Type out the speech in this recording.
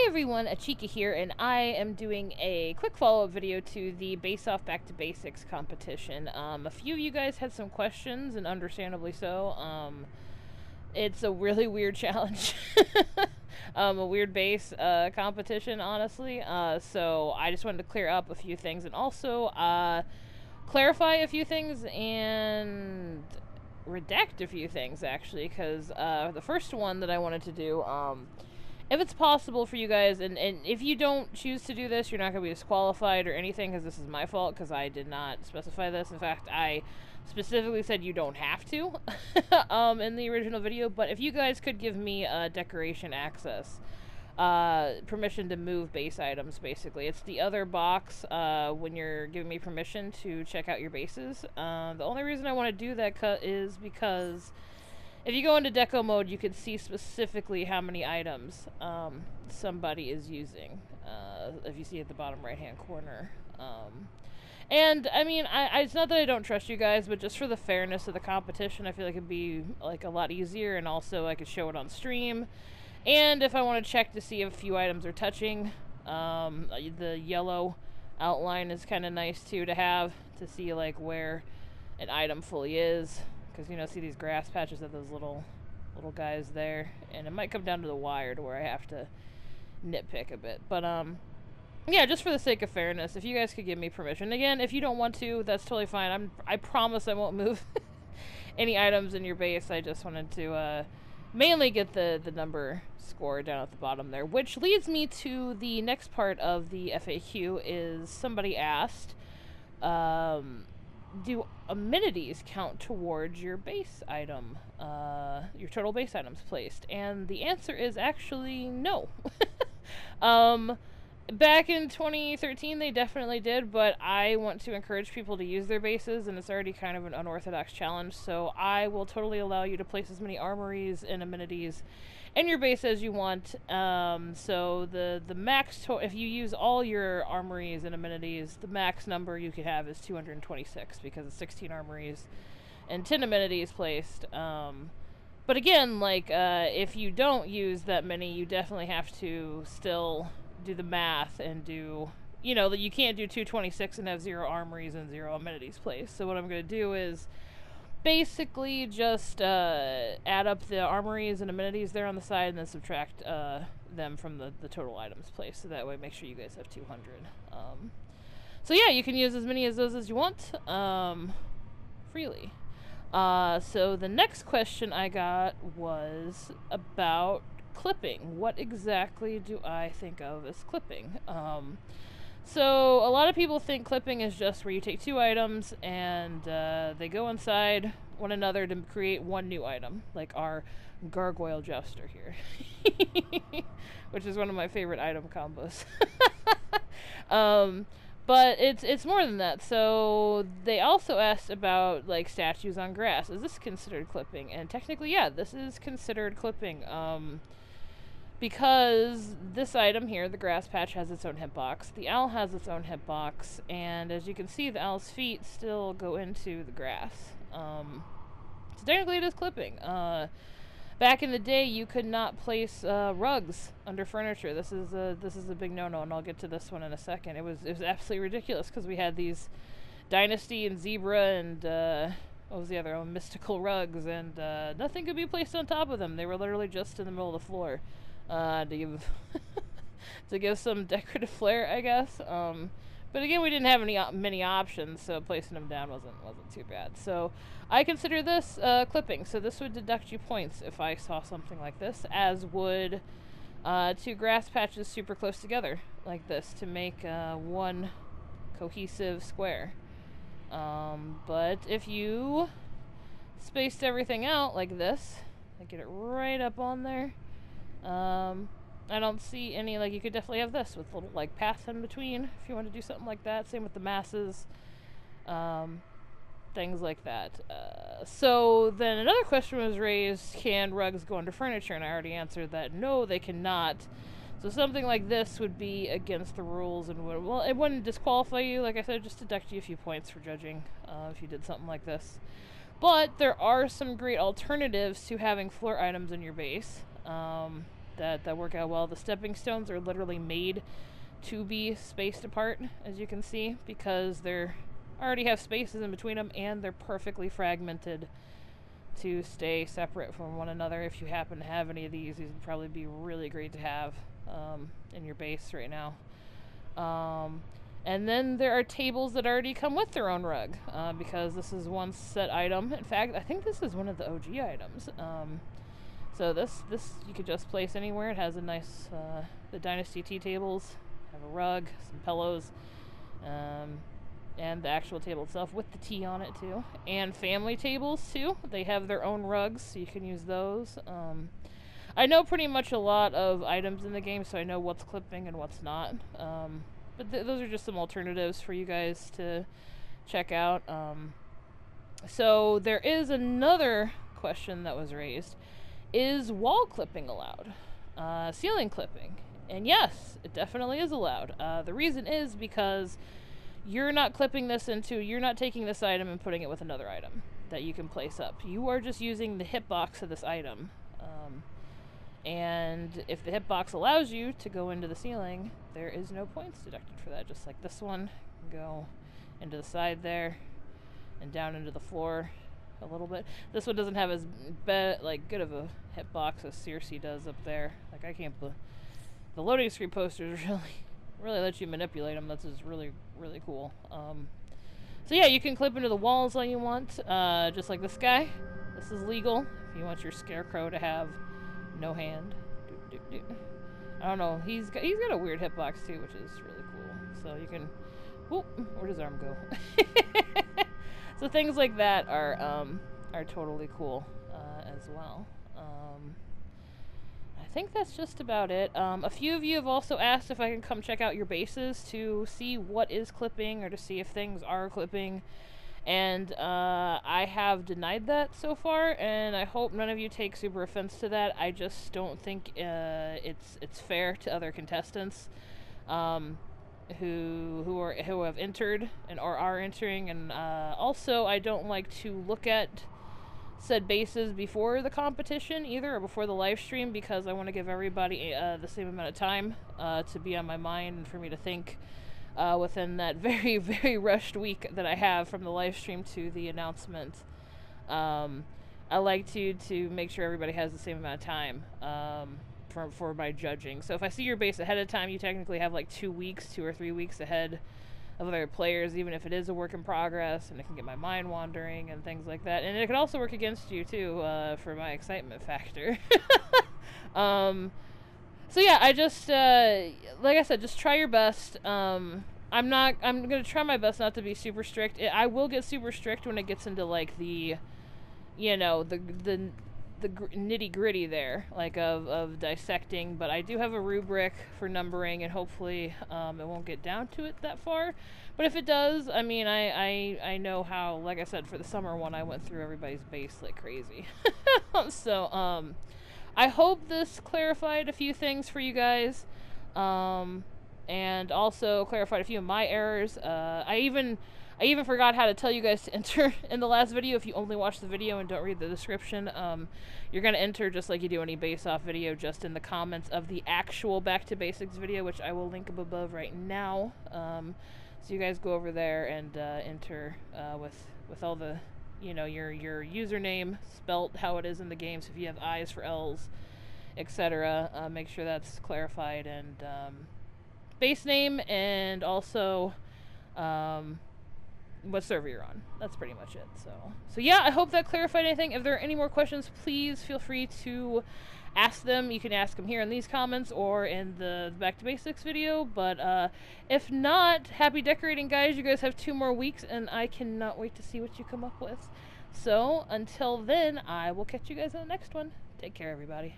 everyone, Achikah here, and I am doing a quick follow-up video to the Base-Off Back to Basics competition. A few of you guys had some questions, and understandably so. It's a really weird challenge. A weird base competition, honestly. So I just wanted to clear up a few things, and also clarify a few things, and redact a few things, actually, because the first one that I wanted to do, if it's possible for you guys, and if you don't choose to do this, you're not going to be disqualified or anything, because this is my fault, because I did not specify this. In fact, I specifically said you don't have to in the original video, but if you guys could give me decoration access, permission to move base items, basically. It's the other box when you're giving me permission to check out your bases. The only reason I want to do that is because if you go into deco mode, you can see specifically how many items somebody is using, if you see at the bottom right-hand corner. And, I mean, it's not that I don't trust you guys, but just for the fairness of the competition, I feel like it'd be, like, a lot easier, and also I could show it on stream. And if I want to check to see if a few items are touching, the yellow outline is kind of nice, too, to have, to see, like, where an item fully is. Because, you know, see these grass patches of those little guys there. And it might come down to the wire to where I have to nitpick a bit. But, yeah, just for the sake of fairness, if you guys could give me permission. Again, if you don't want to, that's totally fine. I promise I won't move any items in your base. I just wanted to, mainly get the number score down at the bottom there. Which leads me to the next part of the FAQ is somebody asked, do amenities count towards your base item, your total base items placed? And the answer is actually no. Back in 2013, they definitely did, but I want to encourage people to use their bases, and it's already kind of an unorthodox challenge, so I will totally allow you to place as many armories and amenities in your base as you want. So the max, if you use all your armories and amenities, the max number you could have is 226, because it's 16 armories and 10 amenities placed. But again, like, if you don't use that many, you definitely have to still do the math and do, you know, that you can't do 226 and have 0 armories and 0 amenities placed. So what I'm going to do is basically just add up the armories and amenities there on the side, and then subtract them from the total items placed. So that way, make sure you guys have 200. So yeah, you can use as many of those as you want, freely. So the next question I got was about clipping. What exactly do I think of as clipping? So a lot of people think clipping is just where you take 2 items and they go inside one another to create one new item, like our gargoyle jouster here, which is one of my favorite item combos. But it's more than that. So they also asked about, like, statues on grass. Is this considered clipping? And technically, yeah, this is considered clipping. Because this item here, the grass patch, has its own hitbox. The owl has its own hitbox, and as you can see, the owl's feet still go into the grass. So technically it is clipping. Back in the day, you could not place rugs under furniture. This is a big no-no, and I'll get to this one in a second. It was absolutely ridiculous, because we had these Dynasty and Zebra and what was the other one? Mystical rugs, and nothing could be placed on top of them. They were literally just in the middle of the floor. To give to give some decorative flair, I guess. But again, we didn't have many options, so placing them down wasn't too bad. So I consider this clipping. So this would deduct you points if I saw something like this, as would 2 grass patches super close together like this to make one cohesive square. But if you spaced everything out like this, I get it right up on there. I don't see any, like, you could definitely have this with little, like, paths in between if you want to do something like that. Same with the masses, things like that. So then another question was raised, can rugs go under furniture? And I already answered that no, they cannot. So something like this would be against the rules, and well, it wouldn't disqualify you, like I said, just deduct you a few points for judging if you did something like this. But there are some great alternatives to having floor items in your base. that work out well. The stepping stones are literally made to be spaced apart, as you can see, because they're already have spaces in between them, and they're perfectly fragmented to stay separate from one another. If you happen to have any of these would probably be really great to have in your base right now. And then there are tables that already come with their own rug, because this is one set item. In fact, I think this is one of the OG items. So this you could just place anywhere. It has a nice, the Dynasty tea tables have a rug, some pillows, and the actual table itself with the tea on it too. And family tables too. They have their own rugs, so you can use those. I know pretty much a lot of items in the game, so I know what's clipping and what's not. But those are just some alternatives for you guys to check out. So there is another question that was raised. Is wall clipping allowed? Ceiling clipping? And yes, it definitely is allowed. The reason is because you're not clipping this you're not taking this item and putting it with another item that you can place up. You are just using the hitbox of this item. And if the hitbox allows you to go into the ceiling, there is no points deducted for that. Just like this one, go into the side there and down into the floor a little bit. This one doesn't have as good of a hitbox as Circe does up there. Like, I can't believe the loading screen posters really let you manipulate them. That's just really, really cool. So yeah, you can clip into the walls all you want, just like this guy. This is legal if you want your scarecrow to have no hand. I don't know. He's got a weird hitbox too, which is really cool. So you can. Whoop, where does arm go? So things like that are totally cool as well. I think that's just about it. A few of you have also asked if I can come check out your bases to see what is clipping or to see if things are clipping. And I have denied that so far, and I hope none of you take super offense to that. I just don't think it's fair to other contestants who have entered and or are entering. And also, I don't like to look at said bases before the competition either, or before the live stream, because I want to give everybody the same amount of time to be on my mind and for me to think. Within that very, very rushed week that I have from the live stream to the announcement. I like to make sure everybody has the same amount of time for my judging. So if I see your base ahead of time, you technically have like 2 weeks, 2 or 3 weeks ahead of other players, even if it is a work in progress, and it can get my mind wandering and things like that. And it could also work against you too, for my excitement factor. So yeah, I just, like I said, just try your best. I'm gonna try my best not to be super strict. I will get super strict when it gets into like the nitty gritty there, like of dissecting, but I do have a rubric for numbering, and hopefully, it won't get down to it that far. But if it does, I mean, I know how, like I said, for the summer one, I went through everybody's base like crazy. So, I hope this clarified a few things for you guys, and also clarified a few of my errors. I even forgot how to tell you guys to enter in the last video. If you only watch the video and don't read the description, you're going to enter just like you do any base-off video, just in the comments of the actual Back to Basics video, which I will link up above right now. So you guys go over there and enter with all the, your username spelt how it is in the game. So if you have I's for L's, etc., make sure that's clarified, and base name, and also what server you're on. That's pretty much it. So yeah, I hope that clarified anything. If there are any more questions, please feel free to ask them. You can ask them here in these comments or in the Back to Basics video. But if not, happy decorating, guys. You guys have 2 more weeks, and I cannot wait to see what you come up with. So until then, I will catch you guys in the next one. Take care, everybody.